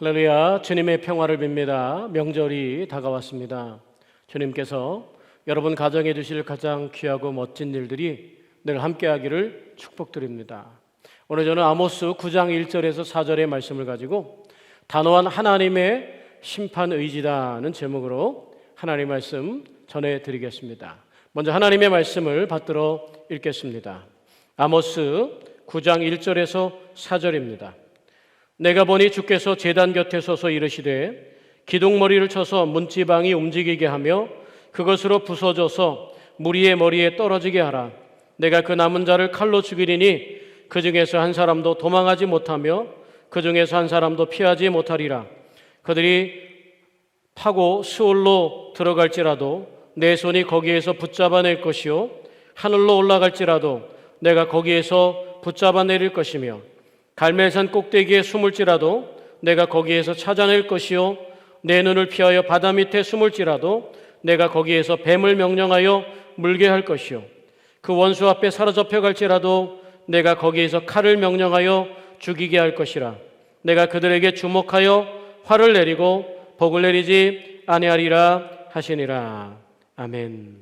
할렐루야, 주님의 평화를 빕니다. 명절이 다가왔습니다. 주님께서 여러분 가정에 주실 가장 귀하고 멋진 일들이 늘 함께하기를 축복드립니다. 오늘 저는 아모스 9장 1절에서 4절의 말씀을 가지고 단호한 하나님의 심판 의지다는 제목으로 하나님의 말씀 전해드리겠습니다. 먼저 하나님의 말씀을 받들어 읽겠습니다. 아모스 9장 1절에서 4절입니다. 내가 보니 주께서 제단 곁에 서서 이르시되 기둥머리를 쳐서 문지방이 움직이게 하며 그것으로 부서져서 무리의 머리에 떨어지게 하라. 내가 그 남은 자를 칼로 죽이리니 그 중에서 한 사람도 도망하지 못하며 그 중에서 한 사람도 피하지 못하리라. 그들이 파고 수올로 들어갈지라도 내 손이 거기에서 붙잡아낼 것이요 하늘로 올라갈지라도 내가 거기에서 붙잡아내릴 것이며 갈멜산 꼭대기에 숨을지라도 내가 거기에서 찾아낼 것이요 내 눈을 피하여 바다 밑에 숨을지라도 내가 거기에서 뱀을 명령하여 물게 할 것이요 그 원수 앞에 사로잡혀 갈지라도 내가 거기에서 칼을 명령하여 죽이게 할 것이라. 내가 그들에게 주목하여 화를 내리고 복을 내리지 아니하리라 하시니라. 아멘.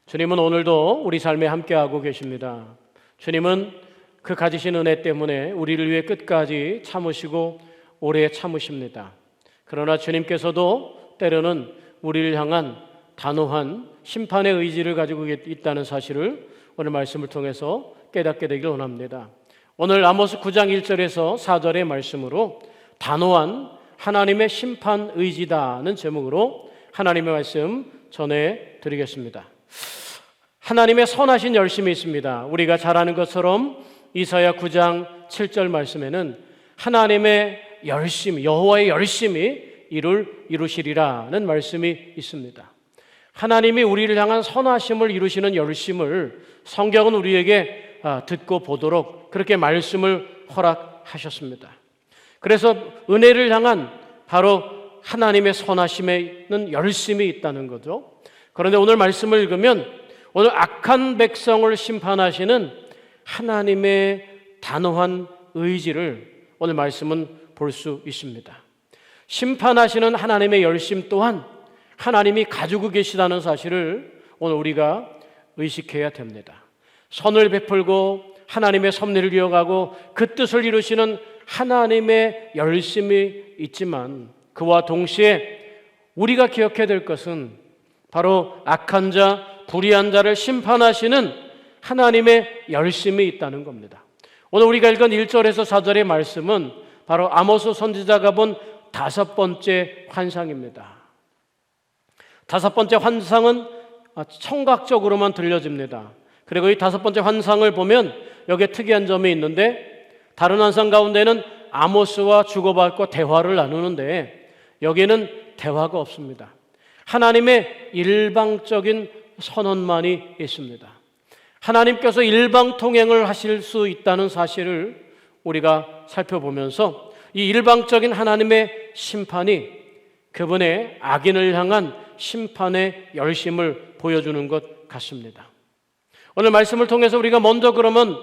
주님은 오늘도 우리 삶에 함께하고 계십니다. 주님은 그 가지신 은혜 때문에 우리를 위해 끝까지 참으시고 오래 참으십니다. 그러나 주님께서도 때로는 우리를 향한 단호한 심판의 의지를 가지고 있다는 사실을 오늘 말씀을 통해서 깨닫게 되길 원합니다. 오늘 아모스 9장 1절에서 4절의 말씀으로 단호한 하나님의 심판 의지다는 제목으로 하나님의 말씀 전해드리겠습니다. 하나님의 선하신 열심이 있습니다. 우리가 잘 아는 것처럼 이사야 9장 7절 말씀에는 하나님의 열심, 여호와의 열심이 이루시리라는 말씀이 있습니다. 하나님이 우리를 향한 선하심을 이루시는 열심을 성경은 우리에게 듣고 보도록 그렇게 말씀을 허락하셨습니다. 그래서 은혜를 향한 바로 하나님의 선하심에는 열심이 있다는 거죠. 그런데 오늘 말씀을 읽으면 오늘 악한 백성을 심판하시는 하나님의 단호한 의지를 오늘 말씀은 볼 수 있습니다. 심판하시는 하나님의 열심 또한 하나님이 가지고 계시다는 사실을 오늘 우리가 의식해야 됩니다. 선을 베풀고 하나님의 섭리를 이어가고 그 뜻을 이루시는 하나님의 열심이 있지만 그와 동시에 우리가 기억해야 될 것은 바로 악한 자, 불의한 자를 심판하시는 하나님의 열심이 있다는 겁니다. 오늘 우리가 읽은 1절에서 4절의 말씀은 바로 아모스 선지자가 본 5번째 환상입니다. 5번째 환상은 청각적으로만 들려집니다. 그리고 이 5번째 환상을 보면 여기에 특이한 점이 있는데 다른 환상 가운데는 아모스와 주고받고 대화를 나누는데 여기에는 대화가 없습니다. 하나님의 일방적인 선언만이 있습니다. 하나님께서 일방통행을 하실 수 있다는 사실을 우리가 살펴보면서 이 일방적인 하나님의 심판이 그분의 악인을 향한 심판의 열심을 보여주는 것 같습니다. 오늘 말씀을 통해서 우리가 먼저 그러면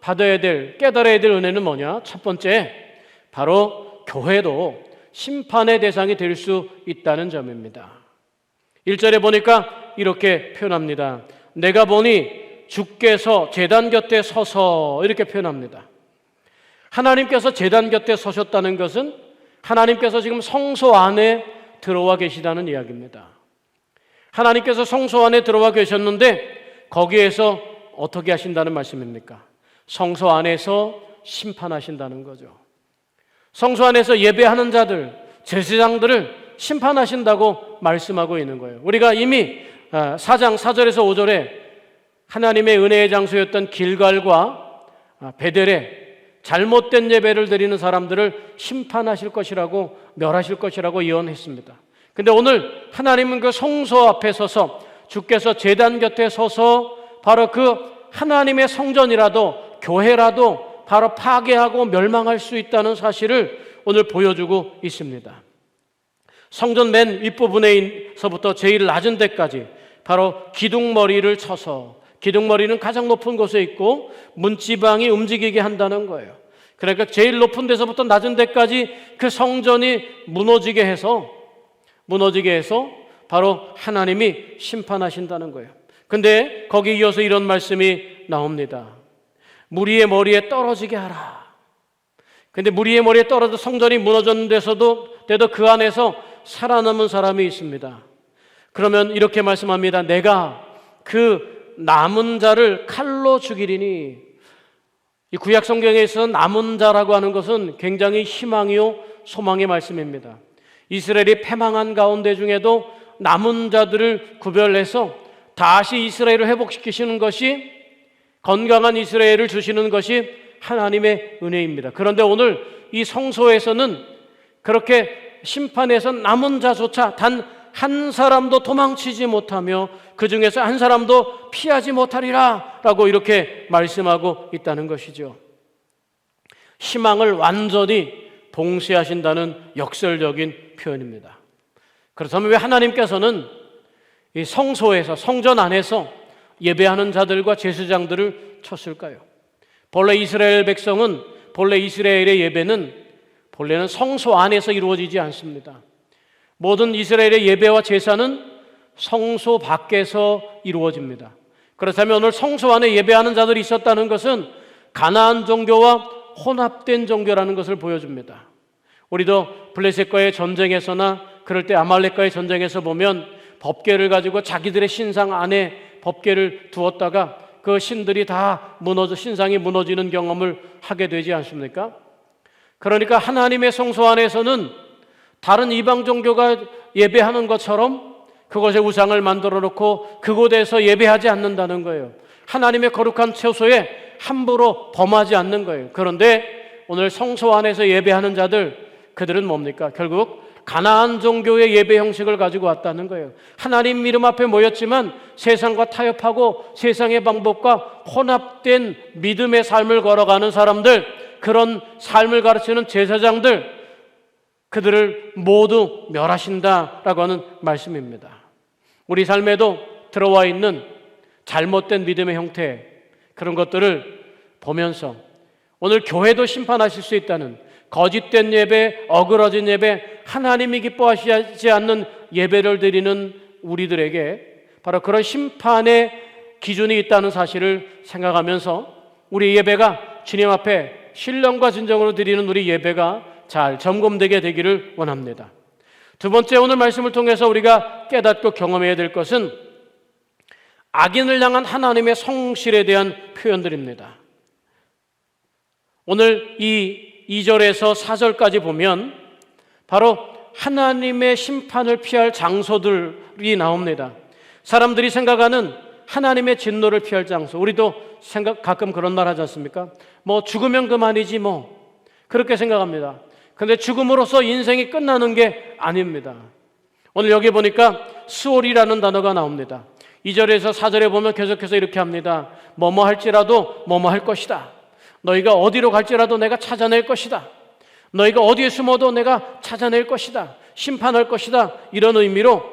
받아야 될, 깨달아야 될 은혜는 뭐냐? 첫 번째, 바로 교회도 심판의 대상이 될 수 있다는 점입니다. 1절에 보니까 이렇게 표현합니다. 내가 보니 주께서 제단 곁에 서서 이렇게 표현합니다. 하나님께서 제단 곁에 서셨다는 것은 하나님께서 지금 성소 안에 들어와 계시다는 이야기입니다. 하나님께서 성소 안에 들어와 계셨는데 거기에서 어떻게 하신다는 말씀입니까? 성소 안에서 심판하신다는 거죠. 성소 안에서 예배하는 자들, 제사장들을 심판하신다고 말씀하고 있는 거예요. 우리가 이미 4장 4절에서 5절에 하나님의 은혜의 장소였던 길갈과 베델에 잘못된 예배를 드리는 사람들을 심판하실 것이라고, 멸하실 것이라고 예언했습니다. 그런데 오늘 하나님은 그 성소 앞에 서서 주께서 제단 곁에 서서 바로 그 하나님의 성전이라도 교회라도 바로 파괴하고 멸망할 수 있다는 사실을 오늘 보여주고 있습니다. 성전 맨 윗부분에서부터 제일 낮은 데까지 바로 기둥머리를 쳐서, 기둥머리는 가장 높은 곳에 있고 문지방이 움직이게 한다는 거예요. 그러니까 제일 높은 데서부터 낮은 데까지 그 성전이 무너지게 해서 바로 하나님이 심판하신다는 거예요. 근데 거기 이어서 이런 말씀이 나옵니다. 무리의 머리에 떨어지게 하라. 근데 무리의 머리에 떨어져 성전이 무너졌는데도 그 안에서 살아남은 사람이 있습니다. 그러면 이렇게 말씀합니다. 내가 그 남은 자를 칼로 죽이리니. 이 구약 성경에서 남은 자라고 하는 것은 굉장히 희망이요 소망의 말씀입니다. 이스라엘이 패망한 가운데 중에도 남은 자들을 구별해서 다시 이스라엘을 회복시키시는 것이, 건강한 이스라엘을 주시는 것이 하나님의 은혜입니다. 그런데 오늘 이 성소에서는 그렇게 심판에서 남은 자조차 단 한 사람도 도망치지 못하며 그 중에서 한 사람도 피하지 못하리라 라고 이렇게 말씀하고 있다는 것이죠. 희망을 완전히 봉쇄하신다는 역설적인 표현입니다. 그렇다면 왜 하나님께서는 이 성소에서, 성전 안에서 예배하는 자들과 제사장들을 쳤을까요? 본래 이스라엘 백성은, 본래 이스라엘의 예배는 본래는 성소 안에서 이루어지지 않습니다. 모든 이스라엘의 예배와 제사는 성소 밖에서 이루어집니다. 그렇다면 오늘 성소 안에 예배하는 자들이 있었다는 것은 가나안 종교와 혼합된 종교라는 것을 보여줍니다. 우리도 블레셋과의 전쟁에서나 그럴 때 아말렉과의 전쟁에서 보면 법궤를 가지고 자기들의 신상 안에 법궤를 두었다가 그 신들이 다 신상이 무너지는 경험을 하게 되지 않습니까? 그러니까 하나님의 성소 안에서는 다른 이방 종교가 예배하는 것처럼 그곳에 우상을 만들어 놓고 그곳에서 예배하지 않는다는 거예요. 하나님의 거룩한 처소에 함부로 범하지 않는 거예요. 그런데 오늘 성소 안에서 예배하는 자들, 그들은 뭡니까? 결국 가나안 종교의 예배 형식을 가지고 왔다는 거예요. 하나님 이름 앞에 모였지만 세상과 타협하고 세상의 방법과 혼합된 믿음의 삶을 걸어가는 사람들, 그런 삶을 가르치는 제사장들, 그들을 모두 멸하신다라고 하는 말씀입니다. 우리 삶에도 들어와 있는 잘못된 믿음의 형태, 그런 것들을 보면서 오늘 교회도 심판하실 수 있다는, 거짓된 예배, 어그러진 예배, 하나님이 기뻐하시지 않는 예배를 드리는 우리들에게 바로 그런 심판의 기준이 있다는 사실을 생각하면서 우리 예배가 주님 앞에 신령과 진정으로 드리는 우리 예배가 잘 점검되게 되기를 원합니다. 두 번째, 오늘 말씀을 통해서 우리가 깨닫고 경험해야 될 것은 악인을 향한 하나님의 성실에 대한 표현들입니다. 오늘 이 2절에서 4절까지 보면 바로 하나님의 심판을 피할 장소들이 나옵니다. 사람들이 생각하는 하나님의 진노를 피할 장소, 우리도 가끔 그런 말 하지 않습니까? 죽으면 그만이지 그렇게 생각합니다. 근데 죽음으로써 인생이 끝나는 게 아닙니다. 오늘 여기 보니까 수월이라는 단어가 나옵니다. 2절에서 4절에 보면 계속해서 이렇게 합니다. 뭐뭐 할지라도 뭐뭐 할 것이다. 너희가 어디로 갈지라도 내가 찾아낼 것이다. 너희가 어디에 숨어도 내가 찾아낼 것이다. 심판할 것이다. 이런 의미로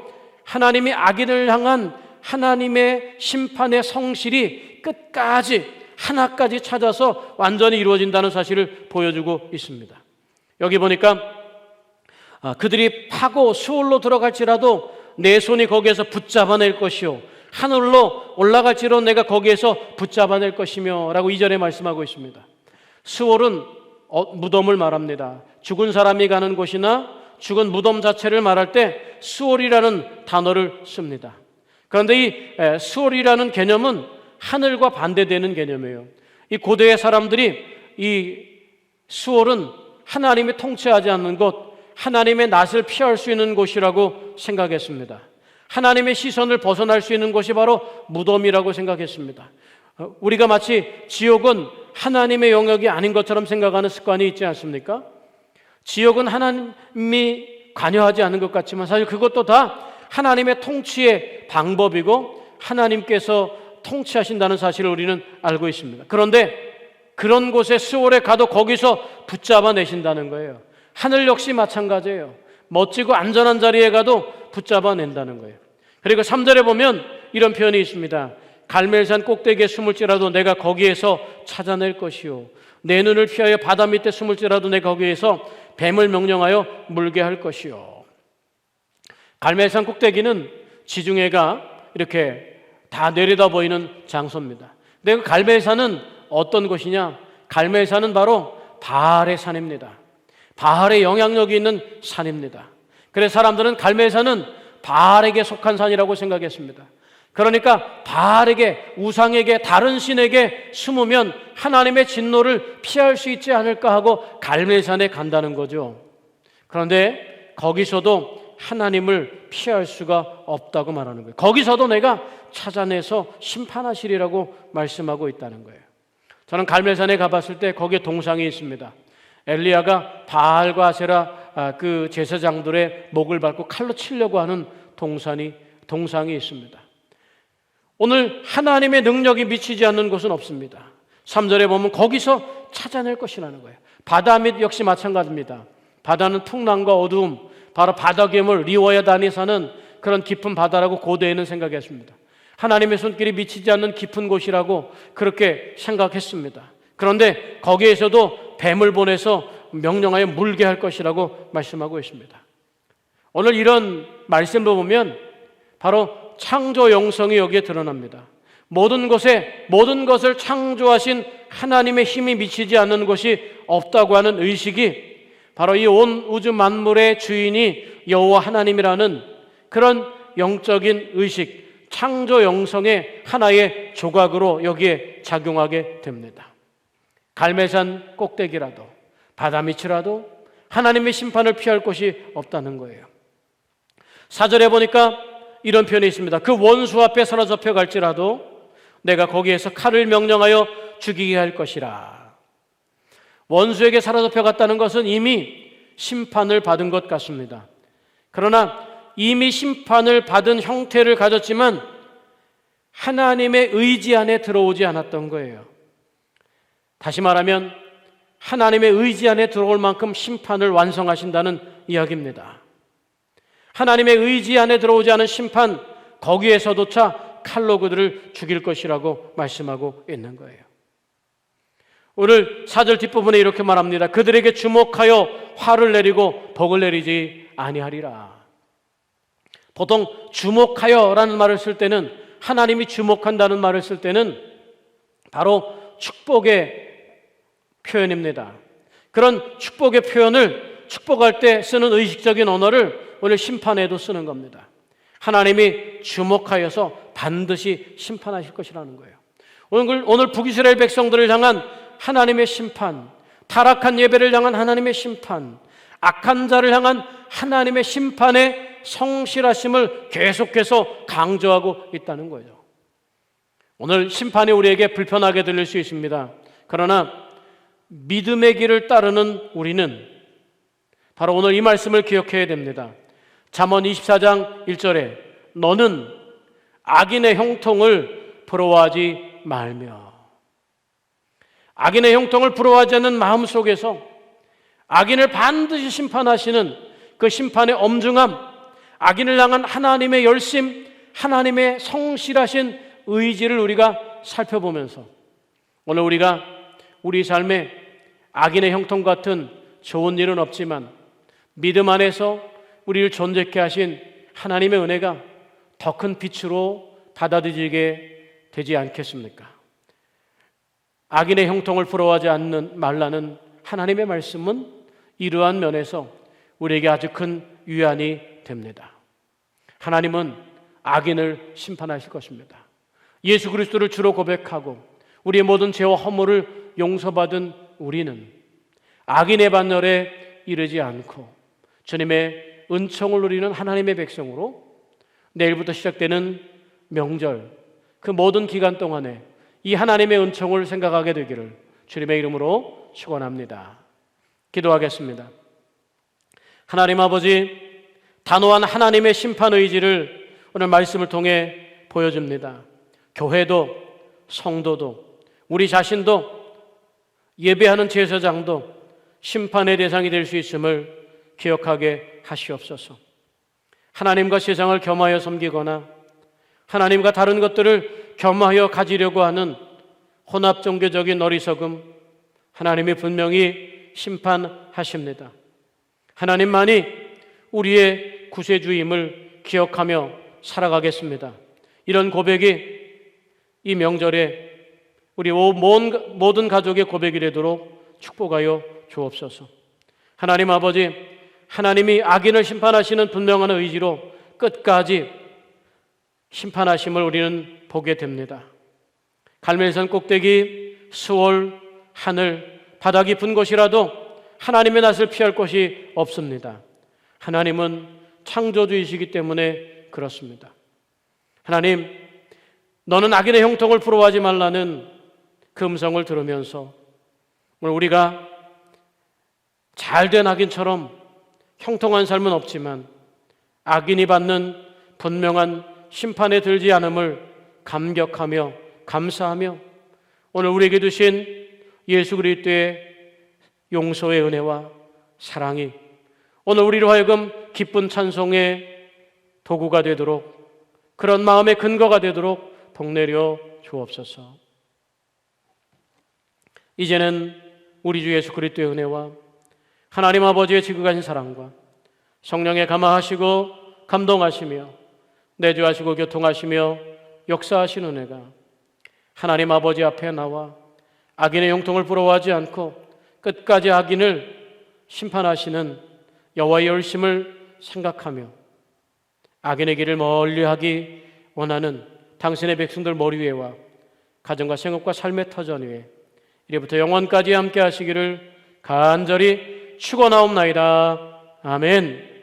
하나님이 악인을 향한 하나님의 심판의 성실이 끝까지 하나까지 찾아서 완전히 이루어진다는 사실을 보여주고 있습니다. 여기 보니까 그들이 파고 수월로 들어갈지라도 내 손이 거기에서 붙잡아낼 것이요 하늘로 올라갈지라도 내가 거기에서 붙잡아낼 것이며 라고 2절에 말씀하고 있습니다. 수월은 무덤을 말합니다. 죽은 사람이 가는 곳이나 죽은 무덤 자체를 말할 때 수월이라는 단어를 씁니다. 그런데 이 수월이라는 개념은 하늘과 반대되는 개념이에요. 이 고대의 사람들이 이 수월은 하나님이 통치하지 않는 곳, 하나님의 낯을 피할 수 있는 곳이라고 생각했습니다. 하나님의 시선을 벗어날 수 있는 곳이 바로 무덤이라고 생각했습니다. 우리가 마치 지옥은 하나님의 영역이 아닌 것처럼 생각하는 습관이 있지 않습니까? 지옥은 하나님이 관여하지 않는 것 같지만 사실 그것도 다 하나님의 통치의 방법이고 하나님께서 통치하신다는 사실을 우리는 알고 있습니다. 그런데 그런 곳에 수월에 가도 거기서 붙잡아내신다는 거예요. 하늘 역시 마찬가지예요. 멋지고 안전한 자리에 가도 붙잡아낸다는 거예요. 그리고 3절에 보면 이런 표현이 있습니다. 갈멜산 꼭대기에 숨을지라도 내가 거기에서 찾아낼 것이요 내 눈을 피하여 바다 밑에 숨을지라도 내가 거기에서 뱀을 명령하여 물게 할 것이요. 갈멜산 꼭대기는 지중해가 이렇게 다 내려다 보이는 장소입니다. 근데 그 갈멜산은 어떤 곳이냐? 갈멜산은 바로 바알의 산입니다. 바알의 영향력이 있는 산입니다. 그래서 사람들은 갈멜산은 바알에게 속한 산이라고 생각했습니다. 그러니까 바알에게, 우상에게, 다른 신에게 숨으면 하나님의 진노를 피할 수 있지 않을까 하고 갈멜산에 간다는 거죠. 그런데 거기서도 하나님을 피할 수가 없다고 말하는 거예요. 거기서도 내가 찾아내서 심판하시리라고 말씀하고 있다는 거예요. 저는 갈멜산에 가봤을 때 거기에 동상이 있습니다. 엘리야가 바알과 아세라 그 제사장들의 목을 밟고 칼로 치려고 하는 동상이 있습니다. 오늘 하나님의 능력이 미치지 않는 곳은 없습니다. 3절에 보면 거기서 찾아낼 것이라는 거예요. 바다 밑 역시 마찬가지입니다. 바다는 풍랑과 어두움, 바로 바다 괴물 리워야단이 사는 그런 깊은 바다라고 고대에는 생각했습니다. 하나님의 손길이 미치지 않는 깊은 곳이라고 그렇게 생각했습니다. 그런데 거기에서도 뱀을 보내서 명령하여 물게 할 것이라고 말씀하고 있습니다. 오늘 이런 말씀을 보면 바로 창조 영성이 여기에 드러납니다. 모든 것을 창조하신 하나님의 힘이 미치지 않는 것이 없다고 하는 의식이 바로 이 온 우주 만물의 주인이 여호와 하나님이라는 그런 영적인 의식, 창조 영성의 하나의 조각으로 여기에 작용하게 됩니다. 갈멜산 꼭대기라도 바다 밑이라도 하나님의 심판을 피할 곳이 없다는 거예요. 4절에 보니까 이런 표현이 있습니다. 그 원수 앞에 사로잡혀 갈지라도 내가 거기에서 칼을 명령하여 죽이게 할 것이라. 원수에게 사로잡혀 갔다는 것은 이미 심판을 받은 것 같습니다. 그러나 이미 심판을 받은 형태를 가졌지만 하나님의 의지 안에 들어오지 않았던 거예요. 다시 말하면 하나님의 의지 안에 들어올 만큼 심판을 완성하신다는 이야기입니다. 하나님의 의지 안에 들어오지 않은 심판, 거기에서조차 칼로 그들을 죽일 것이라고 말씀하고 있는 거예요. 오늘 4절 뒷부분에 이렇게 말합니다. 그들에게 주목하여 화를 내리고 복을 내리지 아니하리라. 보통 주목하여라는 말을 쓸 때는, 하나님이 주목한다는 말을 쓸 때는 바로 축복의 표현입니다. 그런 축복의 표현을 축복할 때 쓰는 의식적인 언어를 오늘 심판에도 쓰는 겁니다. 하나님이 주목하여서 반드시 심판하실 것이라는 거예요. 오늘 북이스라엘 백성들을 향한 하나님의 심판, 타락한 예배를 향한 하나님의 심판, 악한 자를 향한 하나님의 심판의 성실하심을 계속해서 강조하고 있다는 거죠. 오늘 심판이 우리에게 불편하게 들릴 수 있습니다. 그러나 믿음의 길을 따르는 우리는 바로 오늘 이 말씀을 기억해야 됩니다. 잠언 24장 1절에 너는 악인의 형통을 부러워하지 말며, 악인의 형통을 부러워하지 않는 마음 속에서 악인을 반드시 심판하시는 그 심판의 엄중함, 악인을 향한 하나님의 열심, 하나님의 성실하신 의지를 우리가 살펴보면서 오늘 우리가 우리 삶에 악인의 형통 같은 좋은 일은 없지만 믿음 안에서 우리를 존재케 하신 하나님의 은혜가 더 큰 빛으로 받아들이게 되지 않겠습니까? 악인의 형통을 부러워하지 말라는 하나님의 말씀은 이러한 면에서 우리에게 아주 큰 위안이 됩니다. 하나님은 악인을 심판하실 것입니다. 예수 그리스도를 주로 고백하고 우리의 모든 죄와 허물을 용서받은 우리는 악인의 반열에 이르지 않고 주님의 은총을 누리는 하나님의 백성으로 내일부터 시작되는 명절, 그 모든 기간 동안에 이 하나님의 은총을 생각하게 되기를 주님의 이름으로 축원합니다. 기도하겠습니다. 하나님 아버지, 단호한 하나님의 심판 의지를 오늘 말씀을 통해 보여줍니다. 교회도, 성도도, 우리 자신도, 예배하는 제사장도 심판의 대상이 될 수 있음을 기억하게 하시옵소서. 하나님과 세상을 겸하여 섬기거나 하나님과 다른 것들을 겸하여 가지려고 하는 혼합 종교적인 어리석음, 하나님이 분명히 심판하십니다. 하나님만이 우리의 구세주임을 기억하며 살아가겠습니다. 이런 고백이 이 명절에 우리 모든 가족의 고백이 되도록 축복하여 주옵소서. 하나님 아버지, 하나님이 악인을 심판하시는 분명한 의지로 끝까지 심판하심을 우리는 보게 됩니다. 갈멜산 꼭대기, 스월, 하늘, 바다 깊은 곳이라도 하나님의 낯을 피할 곳이 없습니다. 하나님은 창조주이시기 때문에 그렇습니다. 하나님, 너는 악인의 형통을 부러워하지 말라는 그 음성을 들으면서 오늘 우리가 잘된 악인처럼 형통한 삶은 없지만 악인이 받는 분명한 심판에 들지 않음을 감격하며 감사하며 오늘 우리에게 주신 예수 그리스도의 용서의 은혜와 사랑이 오늘 우리로 하여금 기쁜 찬송의 도구가 되도록, 그런 마음의 근거가 되도록 복내려 주옵소서. 이제는 우리 주 예수 그리스도의 은혜와 하나님 아버지의 지극하신 사랑과 성령의 감화하시고 감동하시며 내주하시고 교통하시며 역사하신 은혜가 하나님 아버지 앞에 나와 악인의 형통을 부러워하지 않고 끝까지 악인을 심판하시는 여호와의 열심을 생각하며 악인의 길을 멀리하기 원하는 당신의 백성들 머리 위에와 가정과 생업과 삶의 터전 위에 이제부터 영원까지 함께 하시기를 간절히 축원하옵나이다. 아멘.